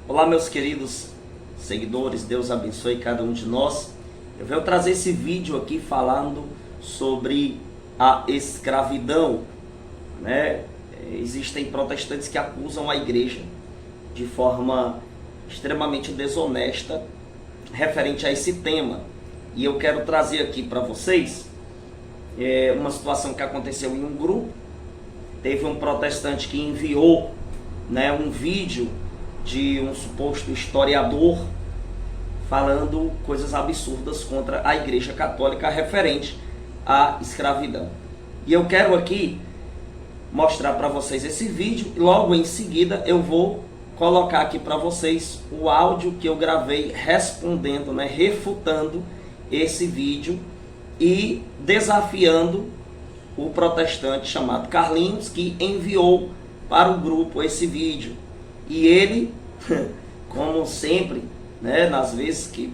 Olá, meus queridos seguidores, Deus abençoe cada um de nós. Eu venho trazer esse vídeo aqui falando sobre a escravidão, né? Existem protestantes que acusam a igreja de forma extremamente desonesta referente a esse tema. E eu quero trazer aqui para vocês uma situação que aconteceu em um grupo. Teve um protestante que enviou, né, um vídeo de um suposto historiador falando coisas absurdas contra a Igreja Católica referente à escravidão. E eu quero aqui mostrar para vocês esse vídeo e logo em seguida eu vou colocar aqui para vocês o áudio que eu gravei respondendo, né, refutando esse vídeo e desafiando o protestante chamado Carlinhos, que enviou para o grupo esse vídeo. E ele, como sempre, né,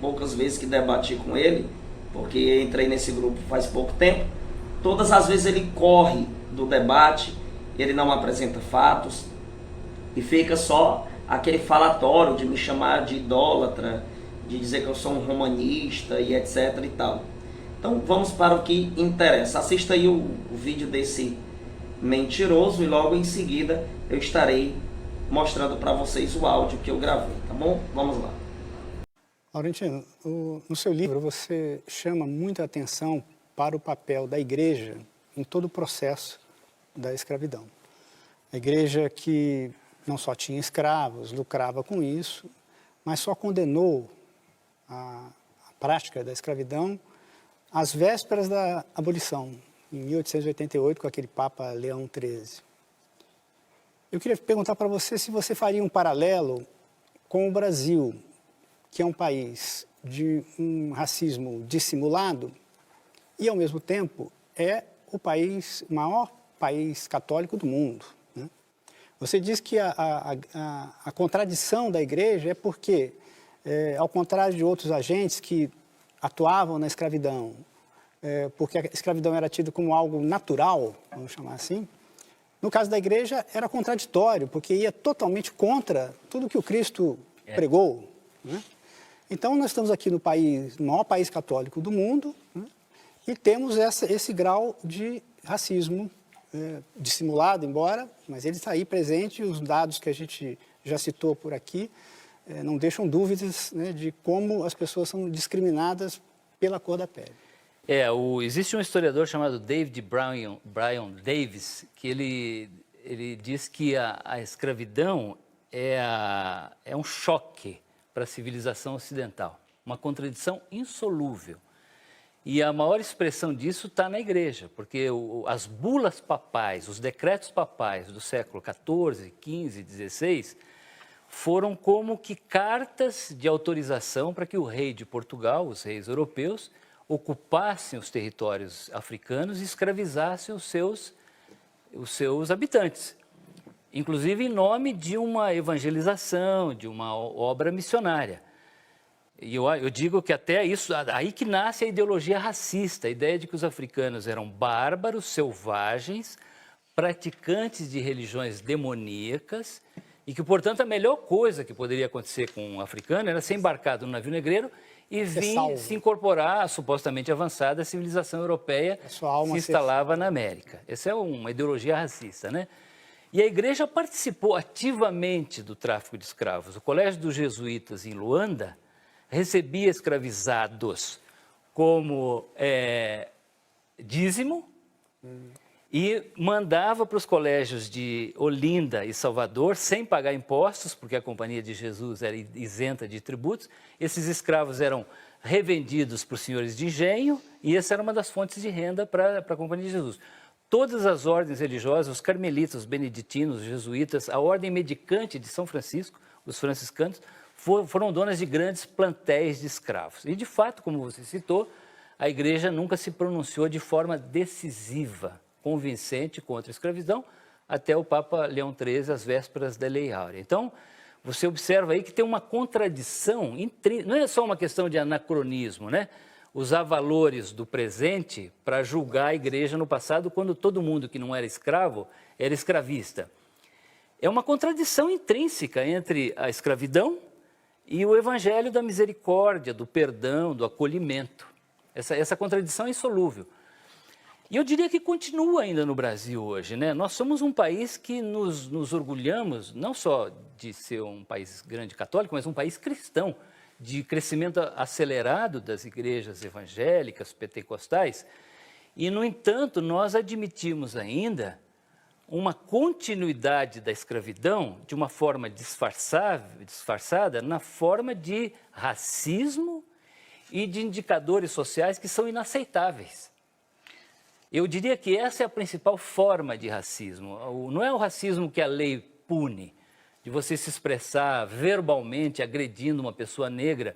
poucas vezes que debati com ele, porque entrei nesse grupo faz pouco tempo, todas as vezes ele corre do debate, ele não apresenta fatos e fica só aquele falatório de me chamar de idólatra, de dizer que eu sou um romanista e etc e tal. Então vamos para o que interessa. Assista aí o vídeo desse mentiroso e logo em seguida eu estarei mostrando para vocês o áudio que eu gravei, tá bom? Vamos lá. Laurentino, no seu livro você chama muita atenção para o papel da igreja em todo o processo da escravidão. A igreja que não só tinha escravos, lucrava com isso, mas só condenou a prática da escravidão às vésperas da abolição, em 1888, com aquele Papa Leão XIII. Eu queria perguntar para você se você faria um paralelo com o Brasil, que é um país de um racismo dissimulado e, ao mesmo tempo, é o maior país católico do mundo, né? Você diz que a contradição da igreja é porque, ao contrário de outros agentes que atuavam na escravidão, porque a escravidão era tida como algo natural, vamos chamar assim, no caso da igreja era contraditório, porque ia totalmente contra tudo que o Cristo pregou, né? Então nós estamos aqui no maior país católico do mundo, né? E temos esse grau de racismo dissimulado, embora, mas ele está aí presente, os dados que a gente já citou por aqui não deixam dúvidas, né, de como as pessoas são discriminadas pela cor da pele. Existe um historiador chamado David Bryan Davis, que ele diz que a escravidão é um choque para a civilização ocidental, uma contradição insolúvel. E a maior expressão disso está na igreja, porque as bulas papais, os decretos papais do século XIV, XV, XVI, foram como que cartas de autorização para que o rei de Portugal, os reis europeus, ocupassem os territórios africanos e escravizassem os seus habitantes, inclusive em nome de uma evangelização, de uma obra missionária. E eu digo que até isso, aí que nasce a ideologia racista, a ideia de que os africanos eram bárbaros, selvagens, praticantes de religiões demoníacas e que, portanto, a melhor coisa que poderia acontecer com um africano era ser embarcado no navio negreiro e vir se incorporar à supostamente avançada civilização europeia que se instalava na América. Essa é uma ideologia racista, né? E a igreja participou ativamente do tráfico de escravos. O Colégio dos Jesuítas em Luanda recebia escravizados como dízimo e mandava para os colégios de Olinda e Salvador sem pagar impostos, porque a Companhia de Jesus era isenta de tributos. Esses escravos eram revendidos para os senhores de engenho e essa era uma das fontes de renda para a Companhia de Jesus. Todas as ordens religiosas, os carmelitas, os beneditinos, os jesuítas, a ordem mendicante de São Francisco, os franciscanos, foram donas de grandes plantéis de escravos. E, de fato, como você citou, a igreja nunca se pronunciou de forma decisiva, convincente contra a escravidão, até o Papa Leão XIII, às vésperas da Lei Áurea. Então, você observa aí que tem uma contradição, não é só uma questão de anacronismo, né? Usar valores do presente para julgar a igreja no passado, quando todo mundo que não era escravo era escravista. é uma contradição intrínseca entre a escravidão e o evangelho da misericórdia, do perdão, do acolhimento. Essa contradição é insolúvel. E eu diria que continua ainda no Brasil hoje, né? Nós somos um país que nos orgulhamos, não só de ser um país grande católico, mas um país cristão, de crescimento acelerado das igrejas evangélicas, pentecostais. E, no entanto, nós admitimos ainda uma continuidade da escravidão de uma forma disfarçada na forma de racismo e de indicadores sociais que são inaceitáveis. Eu diria que essa é a principal forma de racismo. Não é o racismo que a lei pune, de você se expressar verbalmente agredindo uma pessoa negra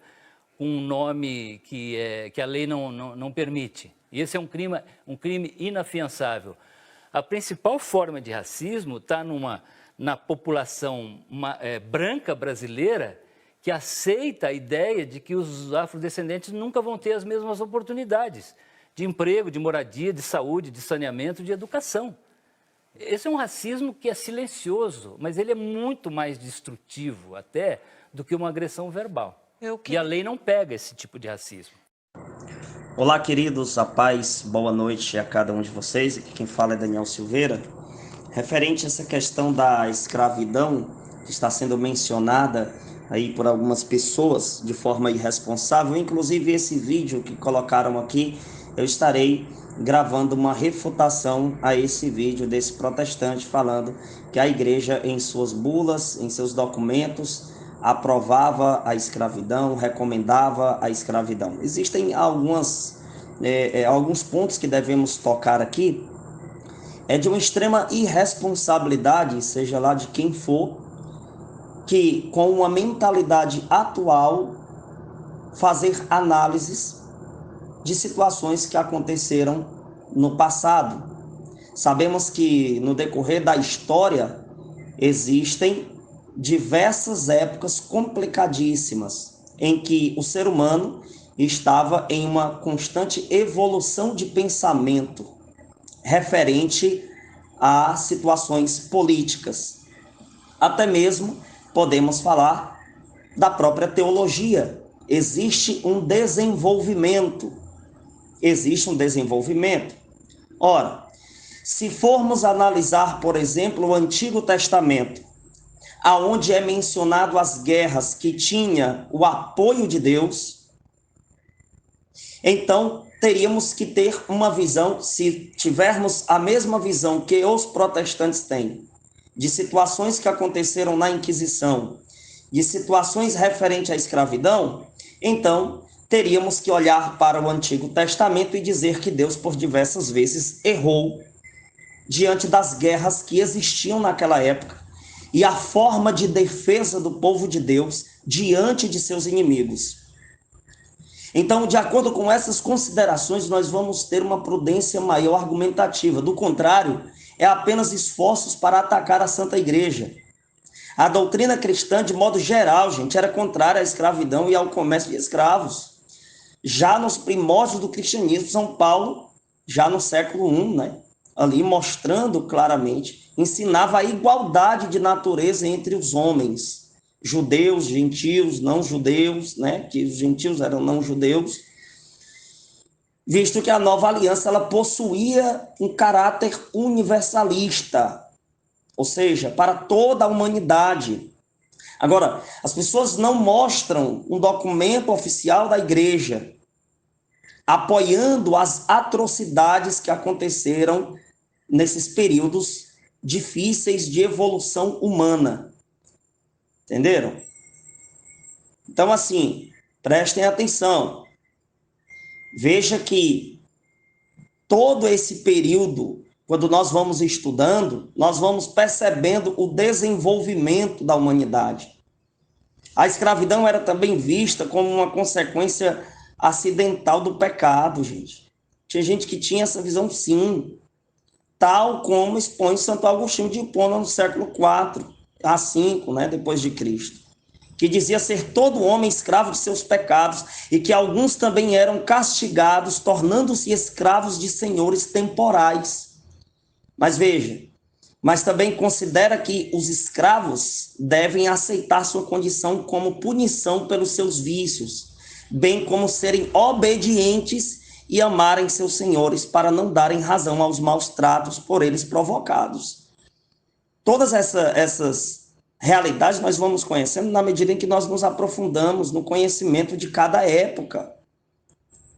com um nome que a lei não permite. E esse é um crime inafiançável. A principal forma de racismo está na população branca brasileira que aceita a ideia de que os afrodescendentes nunca vão ter as mesmas oportunidades de emprego, de moradia, de saúde, de saneamento, de educação. Esse é um racismo que é silencioso, mas ele é muito mais destrutivo até do que uma agressão verbal. E a lei não pega esse tipo de racismo. Olá, queridos, a paz, boa noite a cada um de vocês. Aqui quem fala é Daniel Silveira. Referente a essa questão da escravidão, que está sendo mencionada aí por algumas pessoas de forma irresponsável, inclusive esse vídeo que colocaram aqui, eu estarei gravando uma refutação a esse vídeo desse protestante falando que a igreja em suas bulas, em seus documentos, aprovava a escravidão, recomendava a escravidão. Existem alguns pontos que devemos tocar aqui. É de uma extrema irresponsabilidade, seja lá de quem for, que com uma mentalidade atual fazer análises de situações que aconteceram no passado. Sabemos que no decorrer da história existem diversas épocas complicadíssimas em que o ser humano estava em uma constante evolução de pensamento referente a situações políticas. Até mesmo podemos falar da própria teologia. Existe um desenvolvimento. Ora, se formos analisar, por exemplo, o Antigo Testamento, aonde é mencionado as guerras que tinha o apoio de Deus, então teríamos que ter uma visão, se tivermos a mesma visão que os protestantes têm, de situações que aconteceram na Inquisição, de situações referentes à escravidão, então teríamos que olhar para o Antigo Testamento e dizer que Deus, por diversas vezes, errou diante das guerras que existiam naquela época e a forma de defesa do povo de Deus diante de seus inimigos. Então, de acordo com essas considerações, nós vamos ter uma prudência maior argumentativa. Do contrário, é apenas esforços para atacar a Santa Igreja. A doutrina cristã, de modo geral, gente, era contrária à escravidão e ao comércio de escravos. Já nos primórdios do cristianismo, São Paulo, já no século I, né, ali mostrando claramente, ensinava a igualdade de natureza entre os homens, judeus, gentios, não judeus, né, que os gentios eram não judeus, visto que a nova aliança ela possuía um caráter universalista, ou seja, para toda a humanidade. Agora, as pessoas não mostram um documento oficial da igreja apoiando as atrocidades que aconteceram nesses períodos difíceis de evolução humana. Entenderam? Então, assim, prestem atenção. Veja que todo esse período, quando nós vamos estudando, nós vamos percebendo o desenvolvimento da humanidade. A escravidão era também vista como uma consequência acidental do pecado, gente. Tinha gente que tinha essa visão, sim, tal como expõe Santo Agostinho de Hipona no século IV a V, né, depois de Cristo, que dizia ser todo homem escravo de seus pecados e que alguns também eram castigados, tornando-se escravos de senhores temporais. Mas veja, mas também considera que os escravos devem aceitar sua condição como punição pelos seus vícios, bem como serem obedientes e amarem seus senhores para não darem razão aos maus tratos por eles provocados. Todas essas realidades nós vamos conhecendo na medida em que nós nos aprofundamos no conhecimento de cada época.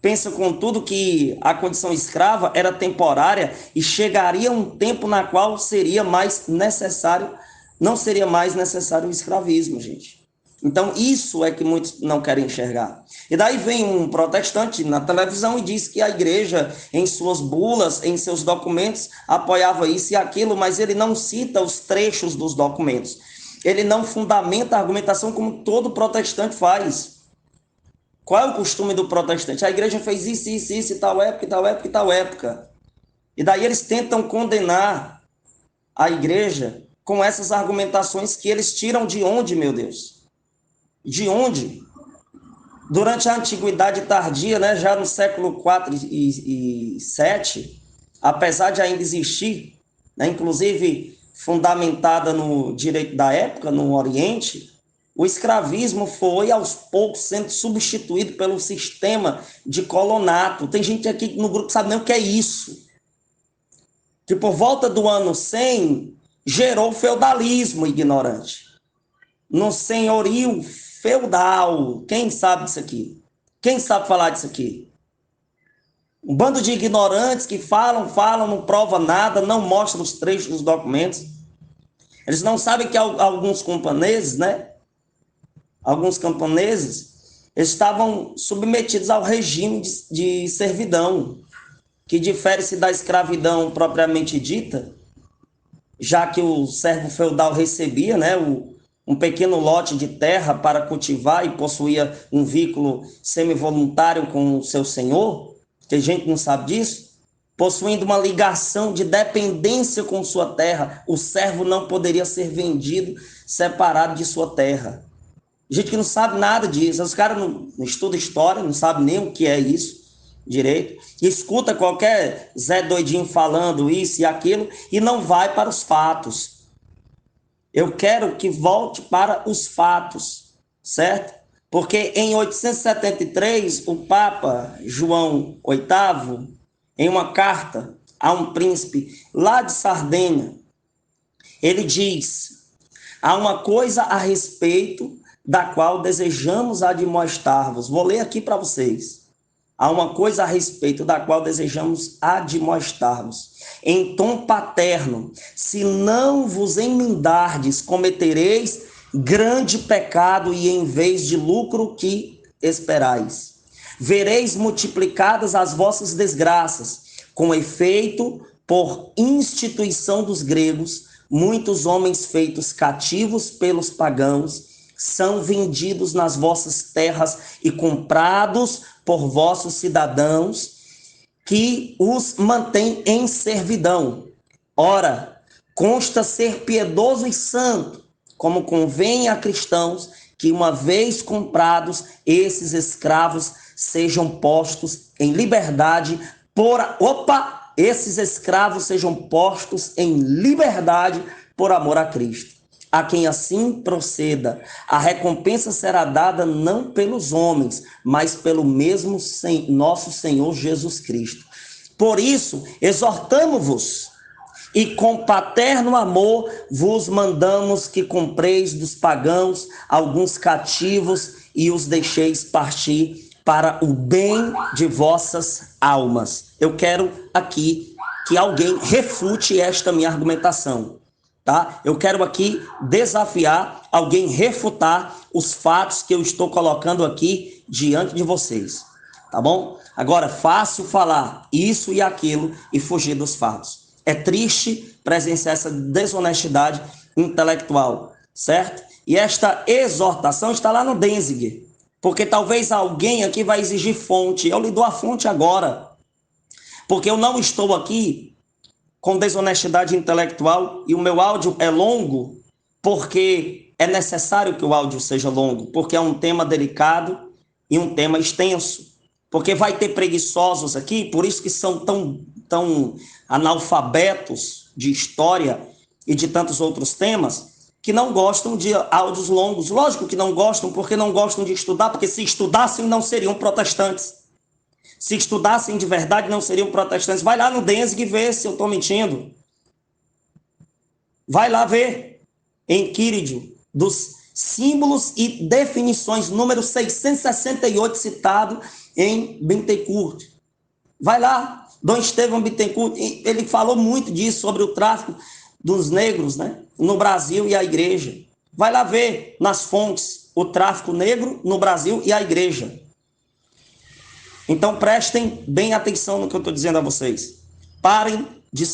Pensa, contudo, que a condição escrava era temporária e chegaria um tempo na qual seria mais necessário, não seria mais necessário o escravismo, gente. Então, isso é que muitos não querem enxergar. E daí vem um protestante na televisão e diz que a igreja, em suas bulas, em seus documentos, apoiava isso e aquilo, mas ele não cita os trechos dos documentos. Ele não fundamenta a argumentação como todo protestante faz. Qual é o costume do protestante? A igreja fez isso, e tal época, e tal época, e tal época. E daí eles tentam condenar a igreja com essas argumentações que eles tiram de onde, meu Deus? De onde? Durante a antiguidade tardia, né, já no século IV e VII, apesar de ainda existir, né, inclusive fundamentada no direito da época, no Oriente, o escravismo foi, aos poucos, sendo substituído pelo sistema de colonato. Tem gente aqui no grupo que sabe nem o que é isso. Que por volta do ano 100, gerou o feudalismo ignorante. No senhorio feudal. Quem sabe disso aqui? Quem sabe falar disso aqui? Um bando de ignorantes que falam, não prova nada, não mostra os trechos dos documentos. Eles não sabem que alguns camponeses, né? Alguns camponeses estavam submetidos ao regime de servidão, que difere-se da escravidão propriamente dita, já que o servo feudal recebia, né, um pequeno lote de terra para cultivar e possuía um vínculo semi-voluntário com o seu senhor. Tem gente que não sabe disso. Possuindo uma ligação de dependência com sua terra, o servo não poderia ser vendido separado de sua terra. Gente que não sabe nada disso. Os caras não estudam história, não sabem nem o que é isso direito. Escuta qualquer Zé doidinho falando isso e aquilo e não vai para os fatos. Eu quero que volte para os fatos, certo? Porque em 873, o Papa João VIII, em uma carta a um príncipe lá de Sardenha, ele diz: há uma coisa a respeito da qual desejamos admoestar-vos. Vou ler aqui para vocês. Há uma coisa a respeito da qual desejamos admoestar-vos. Em tom paterno, se não vos emendardes, cometereis grande pecado e em vez de lucro que esperais. Vereis multiplicadas as vossas desgraças. Com efeito, por instituição dos gregos, muitos homens feitos cativos pelos pagãos são vendidos nas vossas terras e comprados por vossos cidadãos, que os mantêm em servidão. Ora, consta ser piedoso e santo, como convém a cristãos, que uma vez comprados, esses escravos sejam postos em liberdade esses escravos sejam postos em liberdade por amor a Cristo. A quem assim proceda, a recompensa será dada não pelos homens, mas pelo mesmo nosso Senhor Jesus Cristo. Por isso, exortamo-vos e com paterno amor vos mandamos que compreis dos pagãos alguns cativos e os deixeis partir para o bem de vossas almas. Eu quero aqui que alguém refute esta minha argumentação. Tá? Eu quero aqui desafiar alguém refutar os fatos que eu estou colocando aqui diante de vocês, tá bom? Agora, fácil falar isso e aquilo e fugir dos fatos. É triste presenciar essa desonestidade intelectual, certo? E esta exortação está lá no Denzinger, porque talvez alguém aqui vai exigir fonte. Eu lhe dou a fonte agora, porque eu não estou aqui com desonestidade intelectual, e o meu áudio é longo, porque é necessário que o áudio seja longo, porque é um tema delicado e um tema extenso, porque vai ter preguiçosos aqui, por isso que são tão analfabetos de história, e de tantos outros temas, que não gostam de áudios longos. Lógico que não gostam, porque não gostam de estudar, porque se estudassem não seriam protestantes. Se estudassem de verdade não seriam protestantes. Vai lá no Denzig e vê se eu estou mentindo. Vai lá ver, em Quíridio, dos símbolos e definições, número 668, citado em Bittencourt. Vai lá, Dom Estevão Bittencourt, ele falou muito disso, sobre o tráfico dos negros, né, no Brasil e a igreja. Vai lá ver nas fontes o tráfico negro no Brasil e a igreja. Então prestem bem atenção no que eu estou dizendo a vocês. Parem de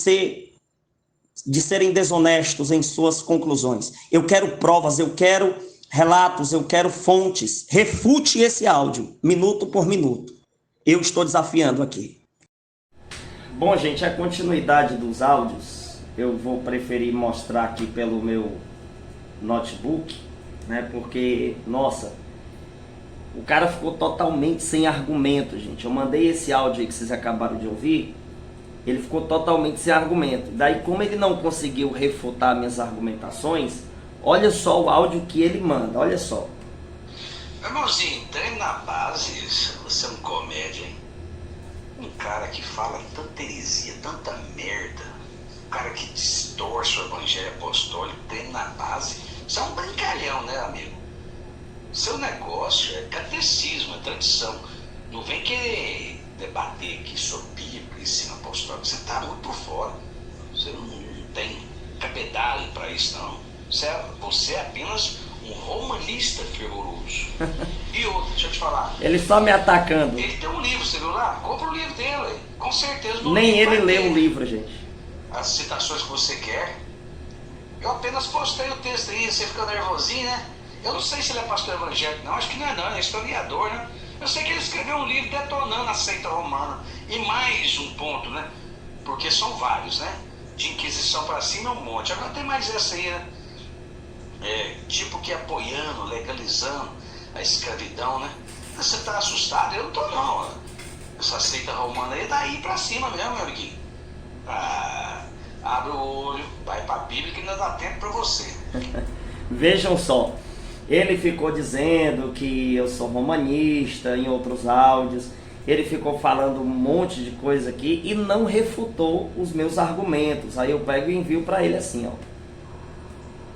serem desonestos em suas conclusões. Eu quero provas, eu quero relatos, eu quero fontes. Refute esse áudio, minuto por minuto. Eu estou desafiando aqui. Bom, gente, a continuidade dos áudios, eu vou preferir mostrar aqui pelo meu notebook, né? Porque, nossa, o cara ficou totalmente sem argumento, gente. Eu mandei esse áudio aí que vocês acabaram de ouvir. Ele ficou totalmente sem argumento. Daí, como ele não conseguiu refutar minhas argumentações, olha só o áudio que ele manda, olha só. Irmãozinho, treino na base, você é um comédia, hein? Um cara que fala tanta heresia, tanta merda, um cara que distorce o evangelho apostólico, treino na base, você é um brincalhão, né, amigo? Seu negócio é catecismo, é tradição. Não vem querer debater aqui sobre Bíblia, ensino apostólico. Você está muito por fora. Você não tem cabedal para isso, não. Você é apenas um romanista fervoroso. E outro, deixa eu te falar. Ele só me atacando. Ele tem um livro, você viu lá? Compra o livro dele. Com certeza. Nem ele lê o livro, gente. As citações que você quer. Eu apenas postei o texto aí, você fica nervosinho, né? Eu não sei se ele é pastor evangélico, não. Acho que não é, não. Ele é historiador, né? Eu sei que ele escreveu um livro detonando a seita romana. E mais um ponto, né? Porque são vários, né? De Inquisição para cima é um monte. Agora tem mais essa aí, né? Tipo que apoiando, legalizando a escravidão, né? Você tá assustado? Eu não tô, não. Essa seita romana aí é daí para cima mesmo, meu amiguinho. Abre o olho, vai para a Bíblia que ainda dá tempo para você. Vejam só. Ele ficou dizendo que eu sou romanista em outros áudios. Ele ficou falando um monte de coisa aqui e não refutou os meus argumentos. Aí eu pego e envio para ele assim, ó.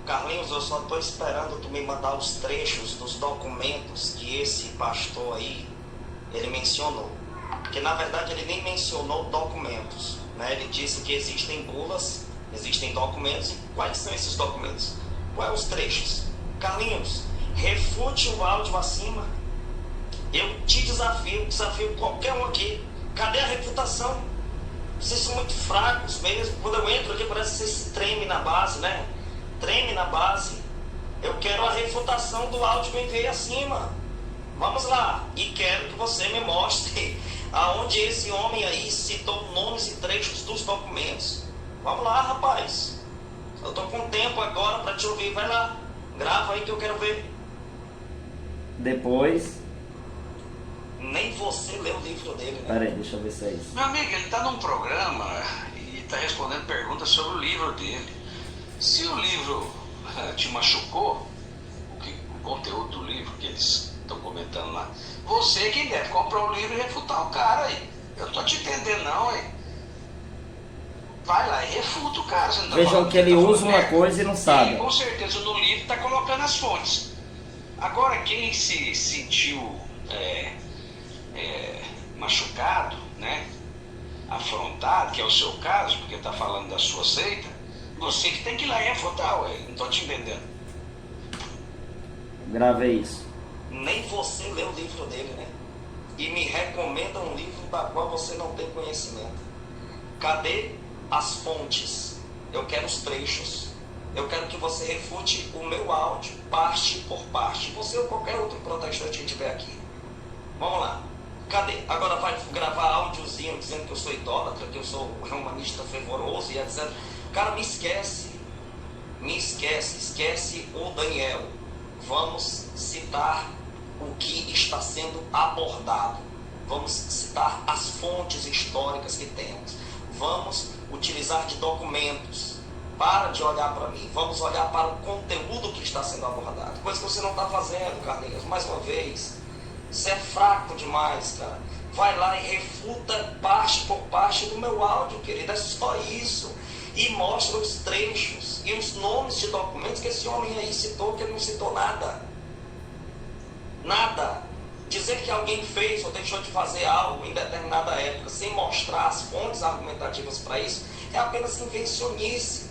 Carlinhos, eu só estou esperando tu me mandar os trechos dos documentos que esse pastor aí, ele mencionou. Porque na verdade ele nem mencionou documentos, né? Ele disse que existem bulas, existem documentos. E quais são esses documentos? Quais os trechos? Carlinhos, refute o áudio acima. Eu te desafio qualquer um aqui. Cadê a refutação? Vocês são muito fracos mesmo. Quando eu entro aqui parece que vocês tremem na base, né? Treme na base. Eu quero a refutação do áudio que eu enviei acima. Vamos lá. E quero que você me mostre aonde esse homem aí citou nomes e trechos dos documentos. Vamos lá, rapaz. Eu tô com tempo agora para te ouvir. Vai lá. Grava aí que eu quero ver. Depois... Nem você lê o livro dele, né? Peraí, deixa eu ver se é isso. Meu amigo, ele tá num programa e tá respondendo perguntas sobre o livro dele. Se o livro te machucou, o conteúdo do livro que eles estão comentando lá, você quem deve comprar o livro e refutar o cara aí. Eu não tô te entendendo não, aí. Vai lá e refuta o cara. Você não tá Vejam falando que ele tá usa falando uma coisa e não sabe. Ele, com certeza no livro tá colocando as fontes. Agora quem se sentiu machucado, né, afrontado, que é o seu caso, porque está falando da sua seita, você que tem que ir lá e refutar, ué. Não estou te entendendo. Gravei isso. Nem você lê o livro dele, né? E me recomenda um livro da qual você não tem conhecimento. Cadê as fontes? Eu quero os trechos. Eu quero que você refute o meu áudio, parte por parte. Você ou qualquer outro protestante que estiver aqui. Vamos lá. Cadê? Agora vai gravar áudiozinho dizendo que eu sou idólatra, que eu sou romanista fervoroso e etc. Cara, me esquece. Esquece o Daniel. Vamos citar o que está sendo abordado. Vamos citar as fontes históricas que temos. Vamos utilizar de documentos. Para de olhar para mim, vamos olhar para o conteúdo que está sendo abordado. Coisa que você não está fazendo, Carlinhos. Mais uma vez, você é fraco demais, cara. Vai lá e refuta parte por parte do meu áudio, querido. É só isso. E mostra os trechos e os nomes de documentos que esse homem aí citou, que ele não citou nada. Nada. Dizer que alguém fez ou deixou de fazer algo em determinada época sem mostrar as fontes argumentativas para isso é apenas invencionice.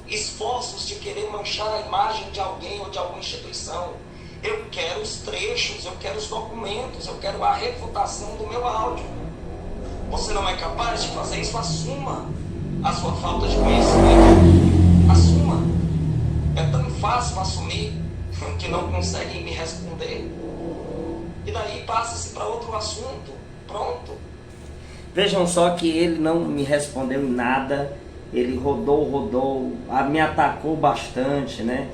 Esforços de querer manchar a imagem de alguém ou de alguma instituição. Eu quero os trechos, eu quero os documentos, eu quero a refutação do meu áudio. Você não é capaz de fazer isso? Assuma a sua falta de conhecimento. Assuma. É tão fácil assumir que não conseguem me responder. E daí passa-se para outro assunto. Pronto. Vejam só que ele não me respondeu em nada. Ele rodou, me atacou bastante, né?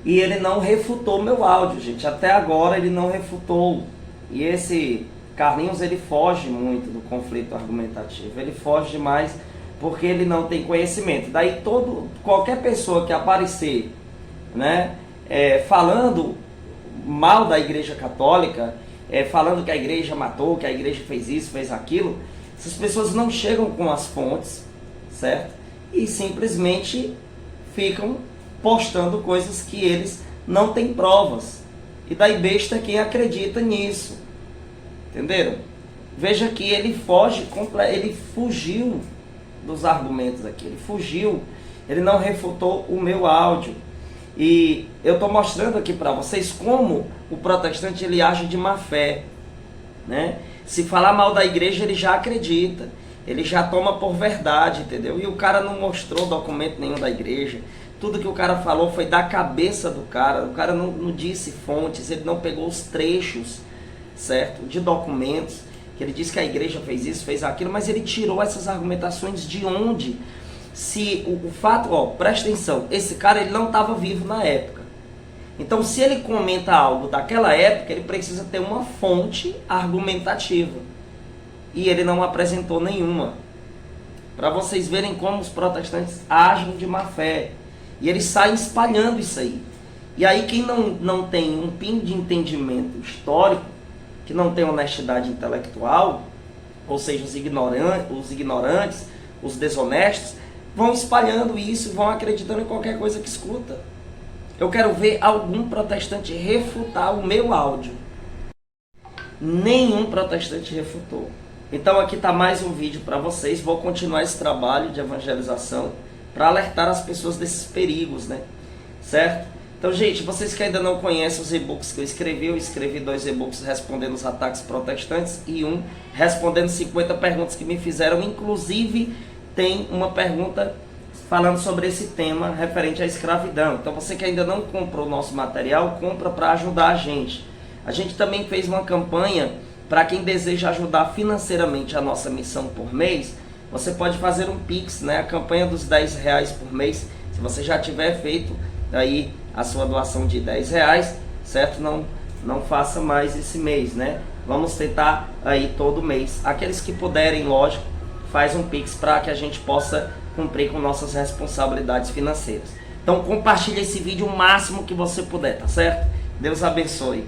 E ele não refutou meu áudio, gente. Até agora ele não refutou. E esse Carlinhos, ele foge muito do conflito argumentativo. Ele foge demais porque ele não tem conhecimento. Daí qualquer pessoa que aparecer, né, falando mal da Igreja Católica, falando que a igreja matou, que a igreja fez isso, fez aquilo, essas pessoas não chegam com as fontes, certo? E simplesmente ficam postando coisas que eles não têm provas. E daí besta quem acredita nisso. Entenderam? Veja que ele ele fugiu dos argumentos aqui. Ele fugiu. Ele não refutou o meu áudio. E eu estou mostrando aqui para vocês como o protestante ele age de má fé, né? Se falar mal da igreja, ele já acredita. Ele já toma por verdade, entendeu? E o cara não mostrou documento nenhum da igreja. Tudo que o cara falou foi da cabeça do cara. O cara não disse fontes, ele não pegou os trechos, certo? De documentos, que ele disse que a igreja fez isso, fez aquilo, mas ele tirou essas argumentações de onde? Se o fato, presta atenção, esse cara ele não estava vivo na época. Então se ele comenta algo daquela época, ele precisa ter uma fonte argumentativa. E ele não apresentou nenhuma. Para vocês verem como os protestantes agem de má fé. E eles saem espalhando isso aí. E aí quem não tem um pingo de entendimento histórico, que não tem honestidade intelectual, ou seja, os ignorantes, os desonestos, vão espalhando isso e vão acreditando em qualquer coisa que escuta. Eu quero ver algum protestante refutar o meu áudio. Nenhum protestante refutou. Então aqui está mais um vídeo para vocês. Vou continuar esse trabalho de evangelização para alertar as pessoas desses perigos, né? Certo? Então, gente, vocês que ainda não conhecem os e-books que eu escrevi 2 e-books respondendo os ataques protestantes e um respondendo 50 perguntas que me fizeram. Inclusive, tem uma pergunta falando sobre esse tema referente à escravidão. Então, você que ainda não comprou o nosso material, compra para ajudar a gente. A gente também fez uma campanha para quem deseja ajudar financeiramente a nossa missão por mês. Você pode fazer um Pix, né? A campanha dos R$10 por mês. Se você já tiver feito aí a sua doação de R$10, certo? Não faça mais esse mês, né? Vamos tentar aí todo mês. Aqueles que puderem, lógico, faz um Pix para que a gente possa cumprir com nossas responsabilidades financeiras. Então compartilhe esse vídeo o máximo que você puder, tá certo? Deus abençoe.